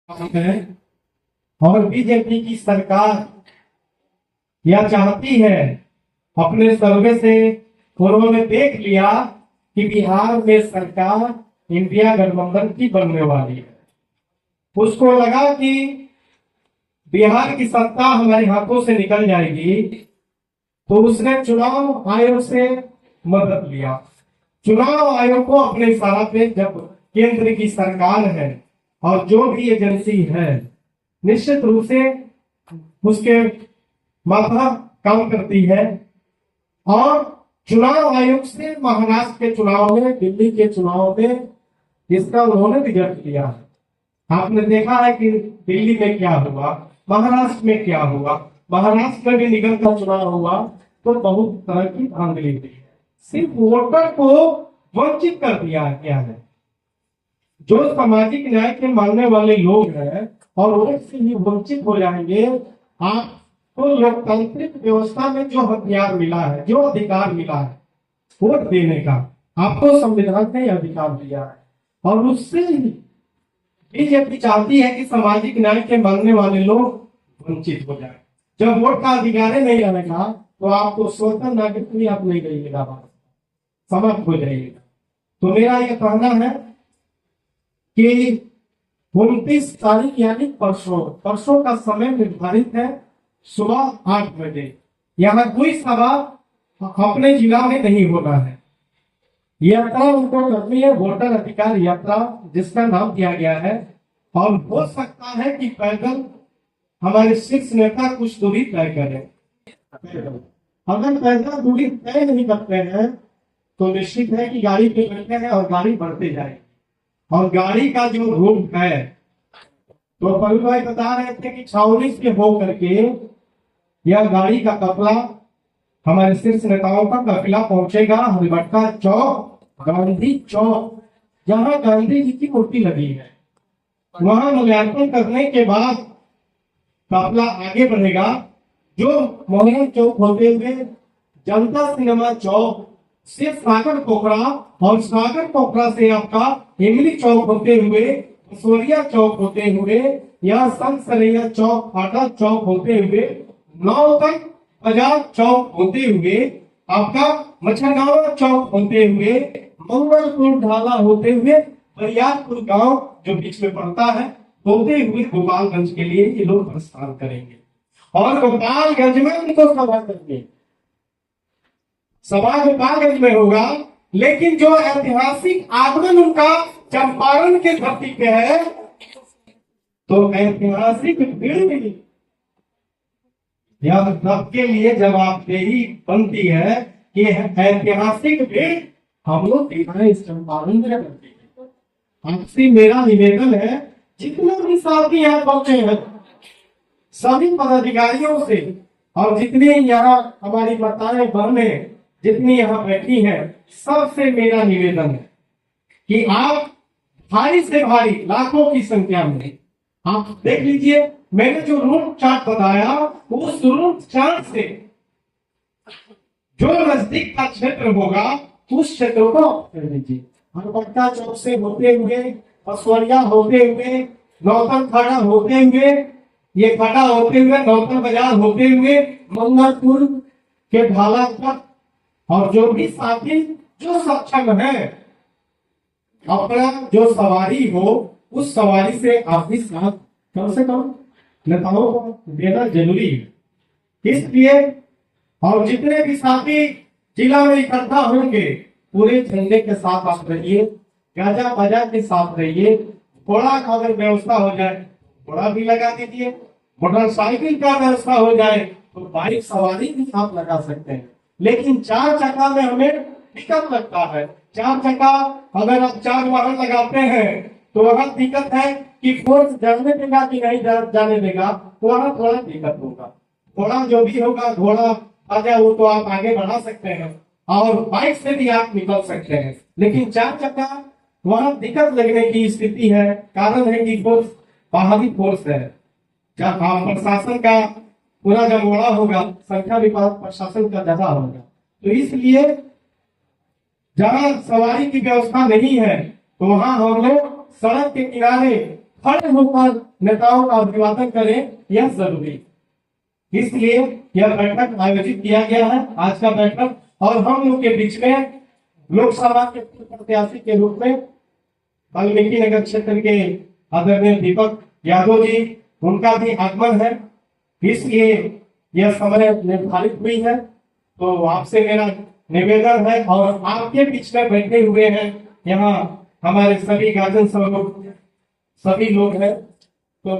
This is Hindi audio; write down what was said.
है और बीजेपी की सरकार यह चाहती है, अपने सर्वे से उन्होंने देख लिया कि बिहार में सरकार इंडिया गठबंधन की बनने वाली है। उसको लगा कि बिहार की सत्ता हमारे हाथों से निकल जाएगी, तो उसने चुनाव आयोग से मदद लिया। चुनाव आयोग को अपने इशारा पे, जब केंद्र की सरकार है और जो भी एजेंसी है निश्चित रूप से उसके माथा काम करती है, और चुनाव आयोग से महाराष्ट्र के चुनाव में, दिल्ली के चुनाव में इसका उन्होंने रिजल्ट दिया है। आपने देखा है कि दिल्ली में क्या हुआ, महाराष्ट्र में क्या हुआ। महाराष्ट्र में भी निगम का चुनाव हुआ तो बहुत तरह की धांधली हुई है। सिर्फ वोटर को वंचित कर दिया गया है। जो सामाजिक न्याय के मानने वाले लोग हैं और वोट से ही वंचित हो जाएंगे। आपको लोकतांत्रिक व्यवस्था में जो हथियार मिला है, जो अधिकार मिला है वोट देने का, आपको संविधान ने अधिकार दिया है, और उससे ही बीजेपी चाहती है कि सामाजिक न्याय के मानने वाले लोग वंचित हो जाए। जब वोट का अधिकार नहीं रहेगा तो आपको स्वतंत्र नागरिक भी आप नहीं रहिएगा, समाप्त हो जाइएगा। तो मेरा यह कहना है कि 29 तारीख यानी परसों का समय निर्धारित है सुबह 8 बजे। यहाँ कोई सभा अपने जिला में नहीं होना है। यात्रा उनको करनी है, वोटर अधिकार यात्रा जिसका नाम दिया गया है। और हो सकता है कि पैदल हमारे शीर्ष नेता कुछ दूरी तय करें। अगर पैदल दूरी तय नहीं करते हैं तो निश्चित है कि गाड़ी पे बैठे हैं और गाड़ी बढ़ते जाएगी। और गाड़ी का जो रूट है, तो पल्लू भाई बता रहे थे कि छावनी से हो करके यह गाड़ी का कपड़ा हमारे शीर्ष नेताओं का काफिला पहुंचेगा हरिभट्टा चौक, गांधी चौक, जहां गांधी जी की मूर्ति लगी है। वहां मूल्यांकन करने के बाद काफिला आगे बढ़ेगा, जो मोहन चौक होते हुए जनता सिनेमा चौक से सागर पोखरा, और सागर पोखरा से आपका इमली चौक होते हुए, सूर्या चौक होते हुए, या संत सरैया चौक, फाटा चौक होते हुए, नौतन बाजार चौक होते हुए, आपका मच्छरगांव चौक होते हुए, मंगलपुर ढाला होते हुए, बरियारपुर गांव जो बीच में पड़ता है होते हुए गोपालगंज के लिए ये लोग प्रस्थान करेंगे। और गोपालगंज में उनको सभा करेंगे। सभा गोपालगंज में होगा, लेकिन जो ऐतिहासिक आगमन उनका चंपारण के धरती पे है, तो ऐतिहासिक भीड़ भी यह सबके लिए जवाबदेही बनती है कि ऐतिहासिक भीड़ हम लोग दिखाएं इस चंपारण में करती है। आपसे मेरा निवेदन है, जितने भी साथी यहाँ पहुंचे हैं सभी पदाधिकारियों से, और जितने यहाँ हमारी माताएं बहनें जितनी यहाँ बैठी हैं, सबसे मेरा निवेदन है कि आप भारी से भारी लाखों की संख्या में आप देख लीजिए। मैंने जो रूट चार्ट बताया, उस रूट चार्ट से जो नजदीक का क्षेत्र होगा उस क्षेत्र को कर लीजिए। हरपट्टा चौक से होते हुए, पसवरिया होते हुए, नौतन खाड़ा होते हुए, ये खाड़ा होते हुए, नौतन बाजार होते हुए, मंगलपुर के ढाला तक, और जो भी साथी जो सक्षम है, अपना जो सवारी हो उस सवारी से आप भी साथ कम से कम नेताओं को देना जरूरी है। इसलिए और जितने भी साथी जिला में इकट्ठा होंगे, पूरे झंडे के साथ आप रहिए, गाजा बाजा के साथ रहिए। घोड़ा का अगर व्यवस्था हो जाए घोड़ा भी लगा दीजिए, मोटरसाइकिल का व्यवस्था हो जाए तो बाइक सवारी भी आप लगा सकते हैं। लेकिन 4 चक्का में हमें दिक्कत लगता है। 4 चक्का अगर आप 4 वाहन लगाते हैं तो वहां दिक्कत है कि फोर्स जाने देगा कि नहीं जाने देगा, वहां थोड़ा दिक्कत होगा। घोड़ा जो भी होगा, घोड़ा आ जाए वो तो आप आगे बढ़ा सकते हैं, और बाइक से भी आप निकल सकते हैं। लेकिन 4 चक्का वहां दिक्कत लगने की स्थिति है। कारण है कि फोर्स बाहरी फोर्स है। जब प्रशासन का पूरा जमोड़ा होगा, संख्या भी प्रशासन का ज्यादा होगा, तो इसलिए जहां सवारी की व्यवस्था नहीं है तो वहां हम लोग सड़क के किनारे खड़े होकर नेताओं का अभिवादन करें, यह जरूरी। इसलिए यह बैठक आयोजित किया गया है, आज का बैठक। और हम लोग के बीच में लोकसभा के प्रत्याशी के रूप में वाल्मीकि नगर क्षेत्र के आदरणीय दीपक यादव जी, उनका भी आगमन है, इसलिए यह समय निर्धारित हुई है। तो आपसे मेरा निवेदन है, और आपके बीच में बैठे हुए हैं यहाँ हमारे सभी गार्जियन सभी लोग हैं, तो